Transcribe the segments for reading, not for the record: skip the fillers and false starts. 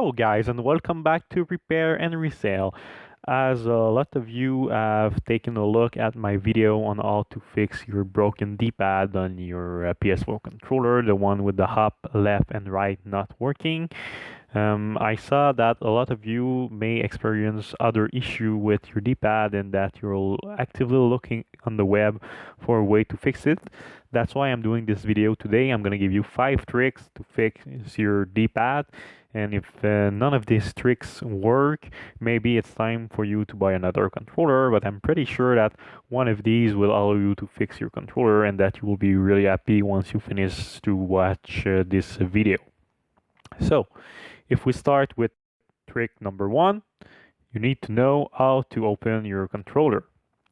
Hello, guys, and welcome back to Repair and Resale. As a lot of you have taken a look at my video on how to fix your broken D-pad on your PS4 controller, the one with the up, left, and right not working, I saw that a lot of you may experience other issue with your D-pad and that you're actively looking on the web for a way to fix it. That's why I'm doing this video today. I'm gonna give you 5 tricks to fix your D-pad. And if none of these tricks work, maybe it's time for you to buy another controller, but I'm pretty sure that one of these will allow you to fix your controller and that you will be really happy once you finish to watch this video. So, if we start with trick number 1, you need to know how to open your controller.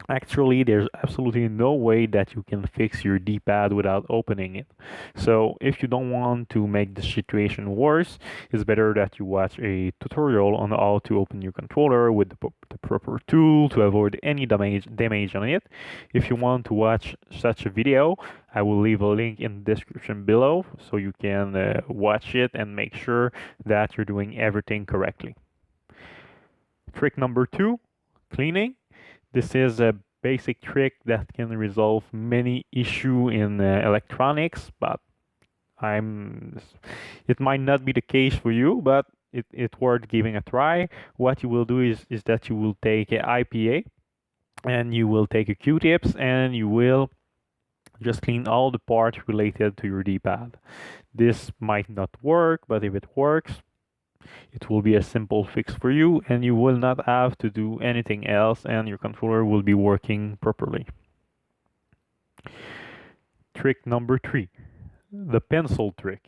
Actually, there's absolutely no way that you can fix your D-pad without opening it. So if you don't want to make the situation worse, it's better that you watch a tutorial on how to open your controller with the proper tool to avoid any damage on it. If you want to watch such a video, I will leave a link in the description below so you can watch it and make sure that you're doing everything correctly. Trick number 2, cleaning. This is a basic trick that can resolve many issues in electronics, but it might not be the case for you, but it's worth giving a try. What you will do is that you will take a IPA and you will take a Q-tips and you will just clean all the parts related to your D-pad. This might not work, but if it works, it will be a simple fix for you and you will not have to do anything else and your controller will be working properly. Trick number 3, the pencil trick.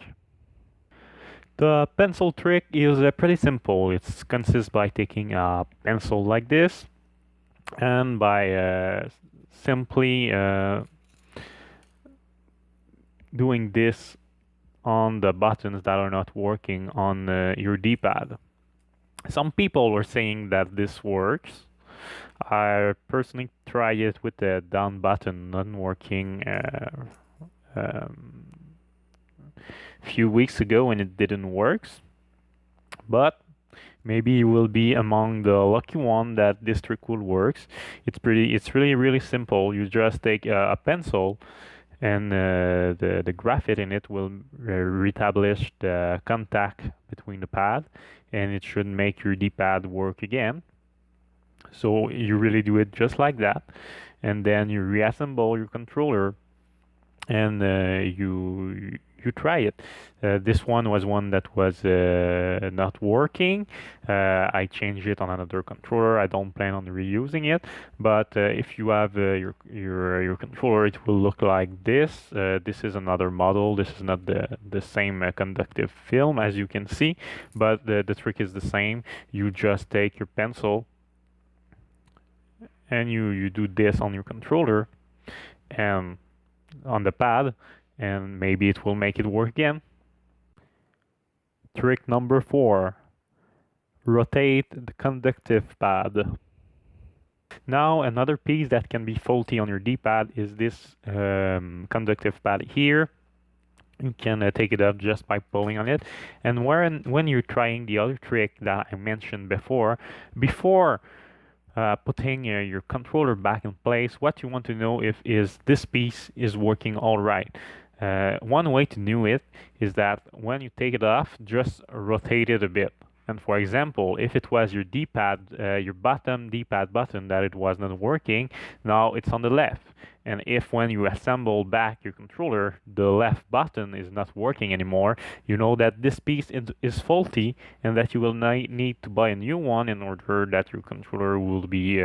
The pencil trick is pretty simple. It consists by taking a pencil like this and by simply doing this on the buttons that are not working on your D-pad. Some people were saying that this works. I personally tried it with the down button not working few weeks ago and it didn't work. But maybe you will be among the lucky one that this trick will work. It's really simple. You just take a pencil and the graphite in it will reestablish the contact between the pad and it should make your D-pad work again. So you really do it just like that, and then you reassemble your controller and you try it. This one was one that was not working. I changed it on another controller. I don't plan on reusing it, but if you have your controller, it will look like this. This is another model. This is not the same conductive film as you can see, but the trick is the same. You just take your pencil and you do this on your controller and on the pad, and maybe it will make it work again. Trick number 4, rotate the conductive pad. Now another piece that can be faulty on your D-pad is this conductive pad here. You can take it up just by pulling on it, and when you're trying the other trick that I mentioned before putting your controller back in place, what you want to know if is this piece is working all right. One way to know it is that when you take it off, just rotate it a bit. And for example, if it was your D-pad, your bottom D-pad button that it was not working, now it's on the left. And if when you assemble back your controller, the left button is not working anymore, you know that this piece is faulty and that you will need to buy a new one in order that your controller will be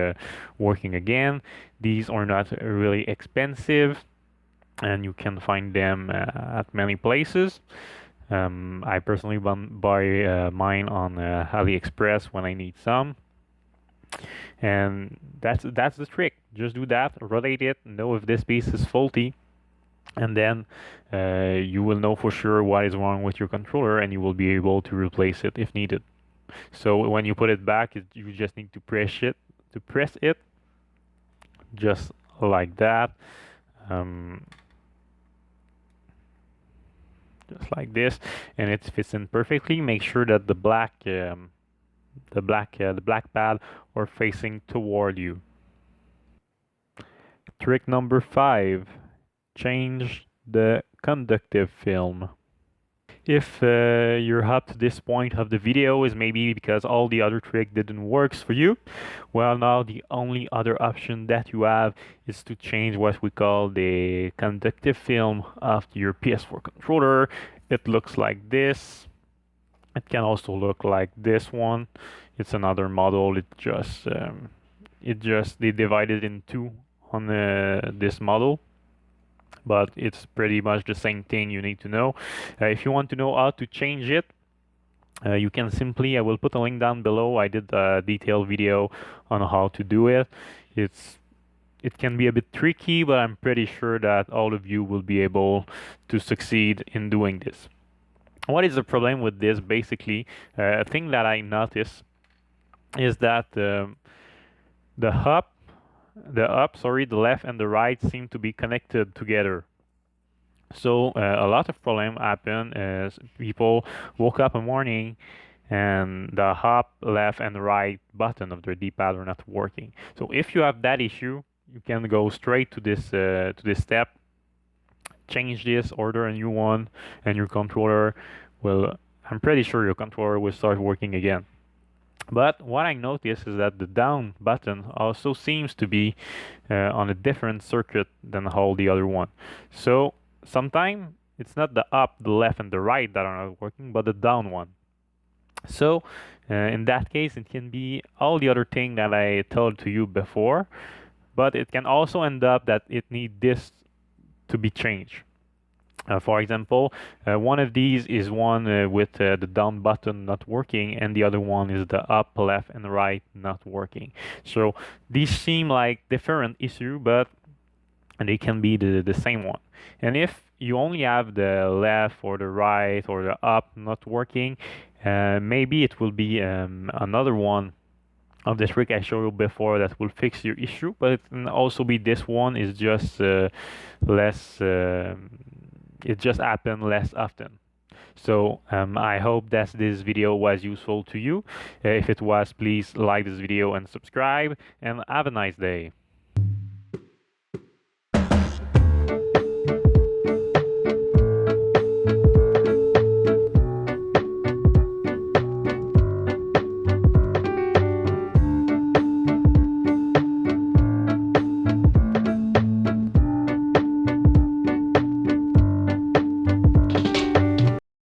working again. These are not really expensive and you can find them at many places. I personally buy mine on AliExpress when I need some, and that's the trick. Just do that, rotate it, know if this piece is faulty, and then you will know for sure what is wrong with your controller, and you will be able to replace it if needed. So when you put it back, you just need to press it, just like that. just like this, and it fits in perfectly. Make sure that the black pad are facing toward you. Trick number 5, change the conductive film. If you're up to this point of the video is maybe because all the other trick didn't works for you, well, now the only other option that you have is to change what we call the conductive film of your PS4 controller. It looks like this. It can also look like this one. It's another model. They divided in two on this model, but it's pretty much the same thing you need to know. If you want to know how to change it, you can simply, I will put a link down below. I did a detailed video on how to do it. It can be a bit tricky, but I'm pretty sure that all of you will be able to succeed in doing this. What is the problem with this? Basically, a thing that I noticed is that the the left and the right seem to be connected together. So a lot of problem happen as people woke up in the morning and the up, left, and right button of their D-pad are not working. So if you have that issue, you can go straight to this step, change this, order a new one, and your controller will. I'm pretty sure your controller will start working again. But what I noticed is that the down button also seems to be on a different circuit than all the other one. So sometimes it's not the up, the left, and the right that are not working, but the down one. So in that case, it can be all the other thing that I told to you before, but it can also end up that it needs this to be changed. For example, one of these is one with the down button not working, and the other one is the up, left, and right not working. So these seem like different issue, but they can be the same one. And if you only have the left or the right or the up not working, maybe it will be another one of the trick I showed you before that will fix your issue, but it can also be this one is just less. It just happens less often. So I hope that this video was useful to you. If it was, please like this video and subscribe, and have a nice day.